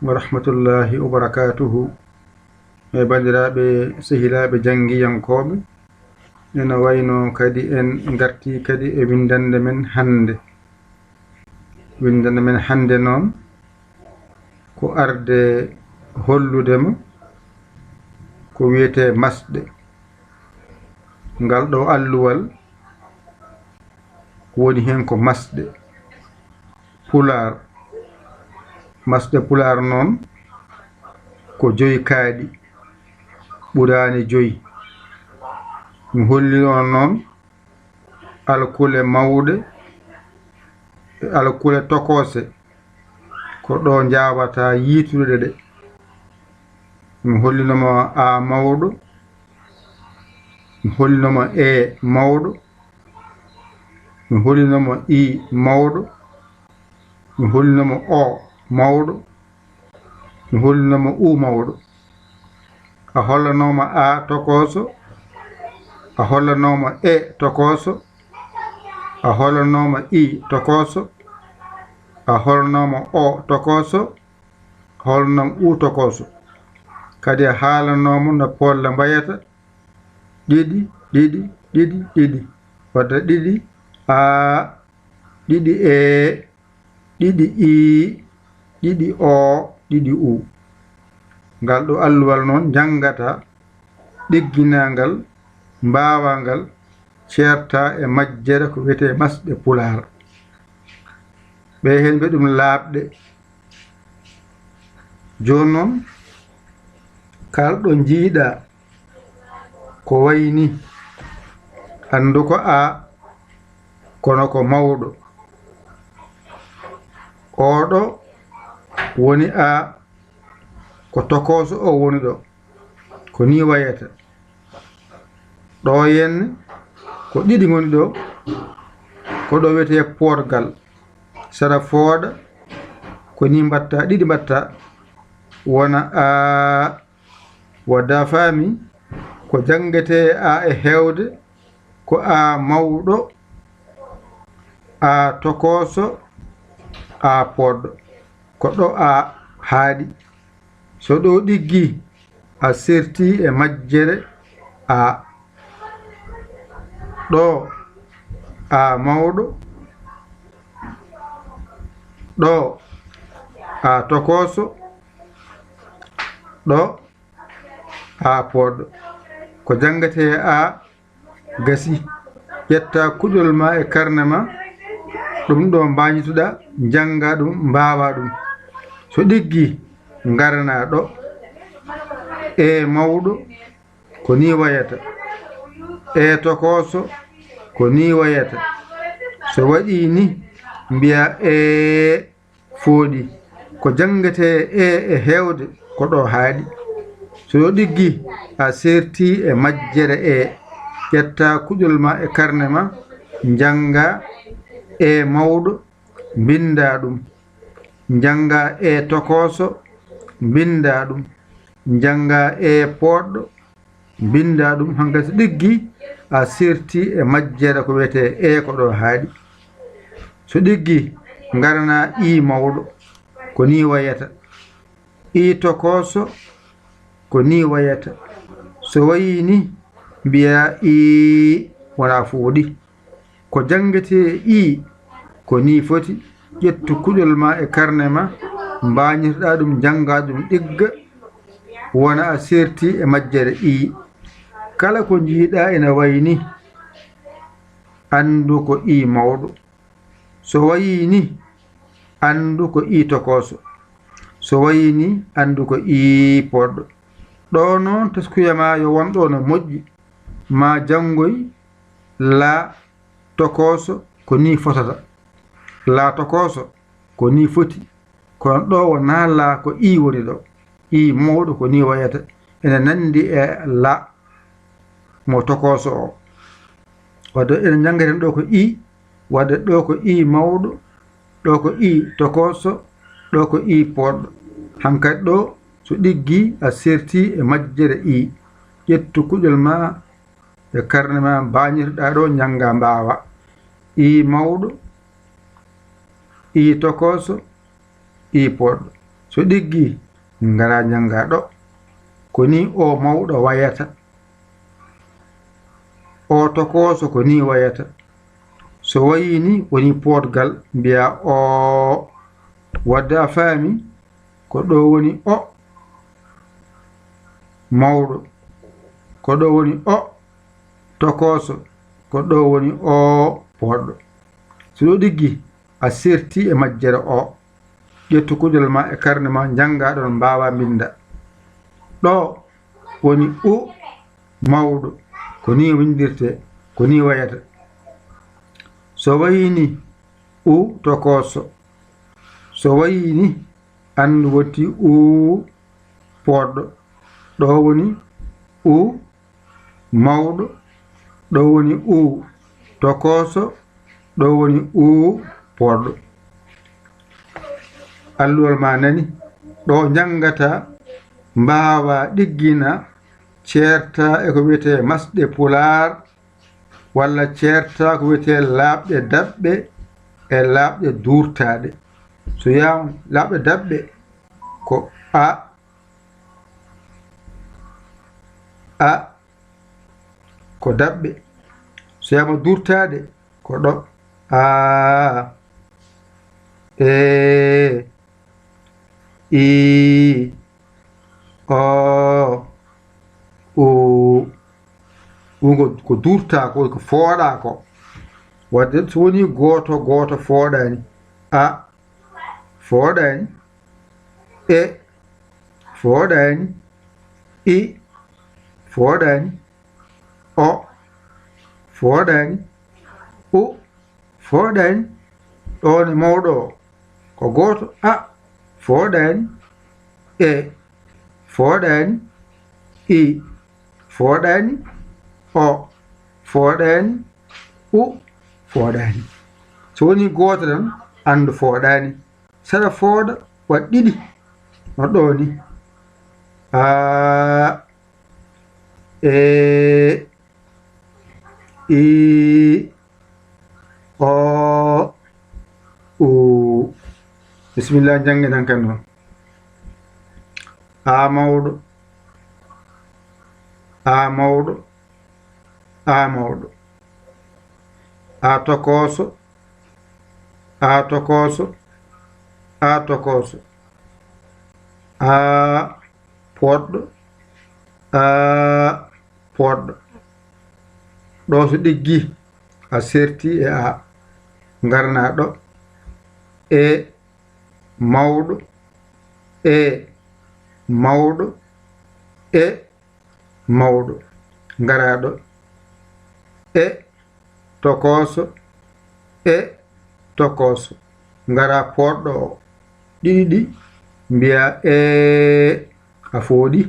wa rahmatullahi wa barakatuhu. E bandiraɓe sehilaɓe janggiyankoɓe, ene wayno kadi en garti kadi e windande men hande. Windande men hande noon ko arde holludema ko wiyete masɗe. Ngal ɗo alluwal woni hen ko masɗe pulaar. Masɗe pulaar noon ko 5 kaaɗi ɓurani 5. mi holli on noon alkule mawɗe e alkule tokose ko ɗo jawata yiitude ɗe. mi hollinomo a mawɗo, mi hollinomo e mawɗo, mi hollinomo i mawɗo, mi hollinomo o mawɗo, mi hollinomo u mawɗo. a hollanoma a tokoso, a hollanoma e tokoso, a hollanoma i tokoso, a hollanoma o tokoso, a hollanoma u tokoso. kadi a haalanomo no polle mbayata ɗiɗi ɗiɗi ɗiɗi ɗiɗi wadda ɗiɗi a ɗiɗi e ɗiɗi i ɗiɗi o ɗiɗi u. ngal ɗo alluwal noon jangata ɗigginangal mbawangal ceerta e majjere ko wiyete masɗe pulaar. ɓe hen ɓe ɗum laaɓɗe. joni noon kalɗo jiiɗa ko wayni andu ko a kono ko mawɗo. oɗo woni a ko tokoso o woni ɗo ko ni wayata. ɗo henne ko ɗiɗi goni ɗo ko ɗo wiyete porgal. saɗa fooɗa ko ni mbatta ɗiɗi mbatta wona a wadda faami ko jangete a e hewde ko a mawɗo, a tokoso, a poɗɗo. ko ɗo a haaɗi. so ɗo ɗiggi a serti e majjere a. ɗo a mawɗo, ɗo a tokoso, ɗo a poɗɗo. ko jangate a gasi. ƴetta kuɗol ma e karne ma ɗum ɗo mbañituɗa janga ɗum mbawa ɗum. so ɗiggi garana ɗo e mawɗo ko ni wayata, e tokoso ko ni wayata. so waɗi ni mbiya e fooɗi. ko jangate e hewde ko ɗo haaɗi. so ɗiggi a serti e majjere e. ƴetta kuƴol ma e karne ma janga e mawɗo binda ɗum, janga e tokoso binda ɗum, janga e poɗɗo binda ɗum. hankadi so ɗiggi a serti e majjere ko wiyete e ko ɗo haaɗi. so ɗiggi garana i mawɗo ko ni wayata, i tokoso ko ni wayata. so wayi ni mbiya i wona fooɗi. ko jangete i ko ni foti. ƴettu kuɗol ma e karne ma mbañitoɗa ɗum janga ɗum ɗigga wona a serti e majjere i. kala ko jiiɗa ene wayni andu ko i mawɗo. so wayini andu ko i tokoso. so wayini andu ko i poɗɗo. ɗo noon teskuyama yo wonɗo no moƴƴi ma jangoy la tokoso ko ni fotata, la tokoso ko ni foti. kono ɗo wona la ko i woni ɗo. i mawɗo ko ni wayata. ene nandi e la mo tokoso o. wadde ene jangaten ɗo ko i, wadde ɗo ko i mawɗo, ɗo ko i tokoso, ɗo ko i poɗɗo. hankadi ɗo so ɗiggi a serti e majjere i. ƴettu kuƴol ma e karne ma mbañitoɗa ɗo janga mbawa. i mawɗo, i tokoso, i poɗɗo. so ɗiggi ngara janga ɗo ko ni o mawɗo wayata o tokoso ko ni wayata so wayi ni woni podgal mbiya o wadde a faami ko ɗo woni o mawɗo ko ɗo woni o tokoso ko ɗo woni o poɗɗo so ɗo ɗiggi a serti e majjere o ƴettu kuƴol ma e karne ma janga ɗon mbawa binda ɗo woni u mawɗo ko ni windirte ko ni wayata so wayini u tokoso so wayini andu wotti u poɗɗo ɗo woni u mawɗo ɗo woni u tokoso ɗo woni u poɗɗo alluwal ma nani ɗo jangata mbawa ɗiggina ceerta e ko wiyete masɗe pulaar walla ceerta ko wiyete laaɓɗe daɓɓe e laaɓɗe duurtaɗe so yawon laaɓɗe daɓɓe ko a ko daɓɓe so yama durtaɗe ko ɗo a e i o u ko durta ko fooɗa ko wadde so woni goto goto fooɗani a fooɗani e fooɗani i fooɗani o fooɗani u fooɗani ɗon e mawɗo o ko goto a fooɗani e fooɗani i fooɗani o fooɗani u fooɗani so woni goto tan andu fooɗani saɗa fooɗa wat ɗiɗi no ɗo ni a e i o u bisimillah jange tan kan noon a mawɗo a mawɗo a mawɗo a tokoso a tokoso a tokoso a poɗɗo a poɗɗo ɗo so ɗiggi a serti e a garna ɗo e mawɗo e mawɗo e mawɗo ngara ɗo e tokoso e tokoso ngara poɗɗo o ɗiɗi ɗi mbiya a fooɗi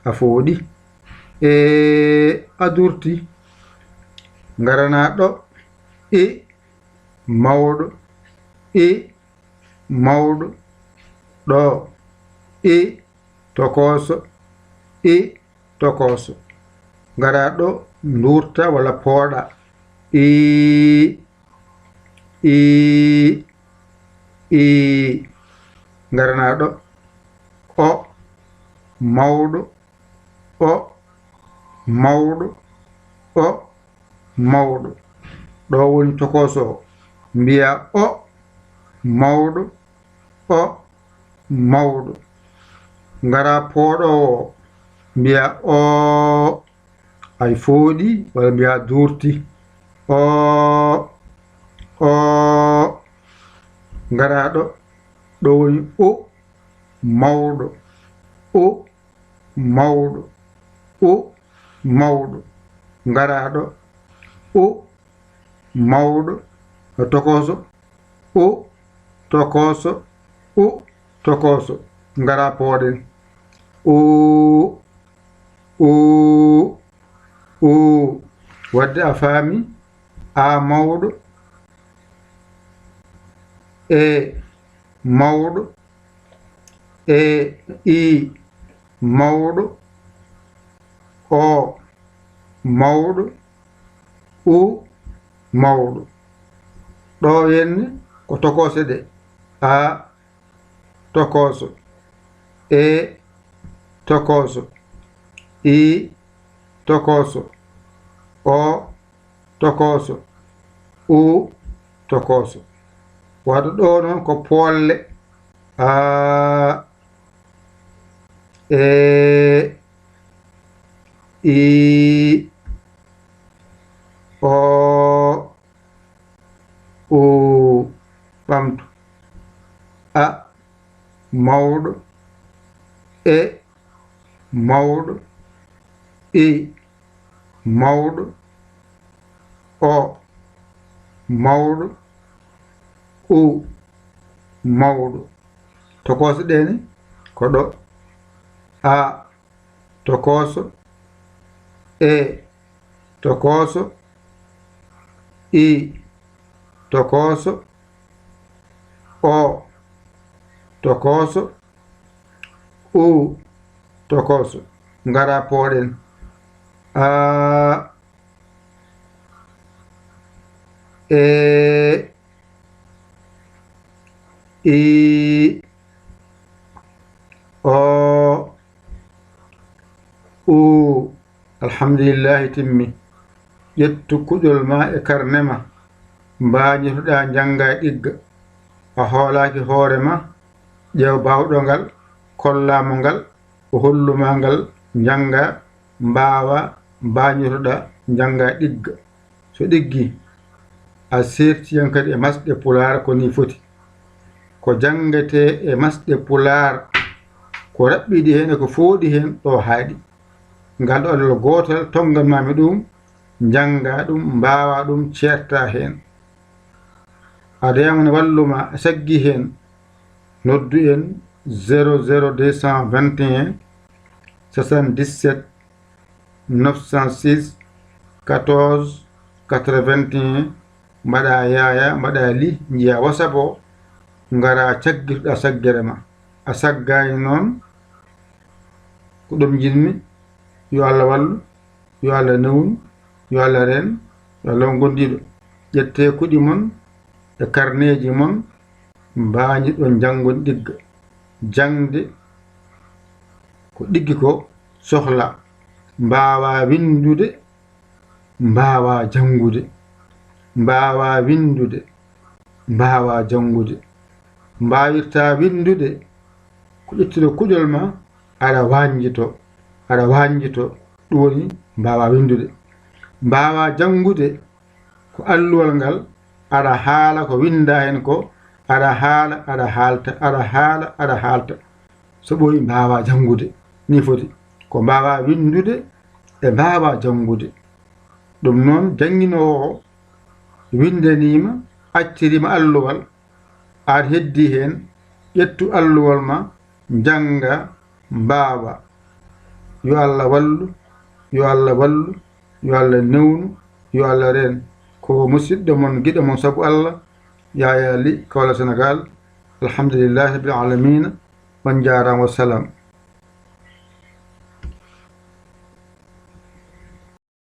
a fooɗi a durti garana ɗo i mawɗo i mawɗo ɗo i tokoso i tokoso ngara ɗo durta walla pooɗa i garana ɗo o mawɗo o mawɗo o mawɗo ɗo woni tokoso o mbiya o mawɗo o mawɗo ngara pooɗowo mbiya o ay fooɗi walla mbiya durti o ngara ɗo ɗo woni o mawɗo o mawɗo o mawɗo ngara ɗo o mawɗo no tokoso o tokoso o tokoso ngara pooɗen o wadde a faami a mawɗo e mawɗo e i mawɗo o mawɗo u mawɗo ɗo henne ko tokose ɗe a tokoso, e tokoso, i tokoso, o tokoso, u tokoso. Waɗo ɗo noon ko polle a e i o u ɓamtu a mawɗo e mawɗo i mawɗo o mawɗo u mawɗo. Tokoso ɗeni ko ɗo a tokoso e tokoso i tokoso o tokoso u tokoso. Ngara pooɗen a e i o u. Alhamdulillahi timmi. ƴettu kuƴol ma e karne ma mbañitoɗa janga e ɗigga a hoolaki hoore ma ƴeew bawɗo ngal kollamo ngal o holluma ngal janga mbawa mbañitoɗa janga e ɗigga so ɗiggi a sertiyan kadi e masɗe pulaar ko ni foti ko jangete e masɗe pulaar ko raɓɓiɗi hen e ko fooɗi hen ɗo haaɗi ngal ɗo ɗo gotal tonganmami ɗum janga ɗum mbawa ɗum certa hen aɗa yamna walluma saggi hen noddu en 00221 77 906 14 81 mbaɗa yaya mbaɗa li jiya whatsapp o ngara caggirɗa saggere ma a saggani noon ko ɗum jinmi yo Allah wallu yo Allah newnu yo Allah ren yo Allah gondiɗo ƴette kuɗi mon e karneji mon mbañi ɗon jangon ɗigga jangde ko ɗiggi ko sohla mbawa windude mbawa jangude mbawa windude mbawa jangude mbawirta windude ko ƴettude kuƴol ma aɗa wanjito ɗum woni mbawa windude mbawa jangude ko alluwal ngal aɗa haala ko winda hen ko aɗa haala aɗa haalta aɗa haala aɗa haalta so ɓoyi mbawa jangude ni foti ko mbawa windude e mbawa jangude ɗum noon jangguinowo o windanima accirima alluwal aɗa heddi hen ƴettu alluwal ma janga mbawa yo Allah wallu yo Allah wallu yo Allah newnu yo Allah ren ko musidɗo mon giɗo mon saabu Allah yaya li kawla Sénégal alhamdulillahi rabbil alamina on jarama wassalam.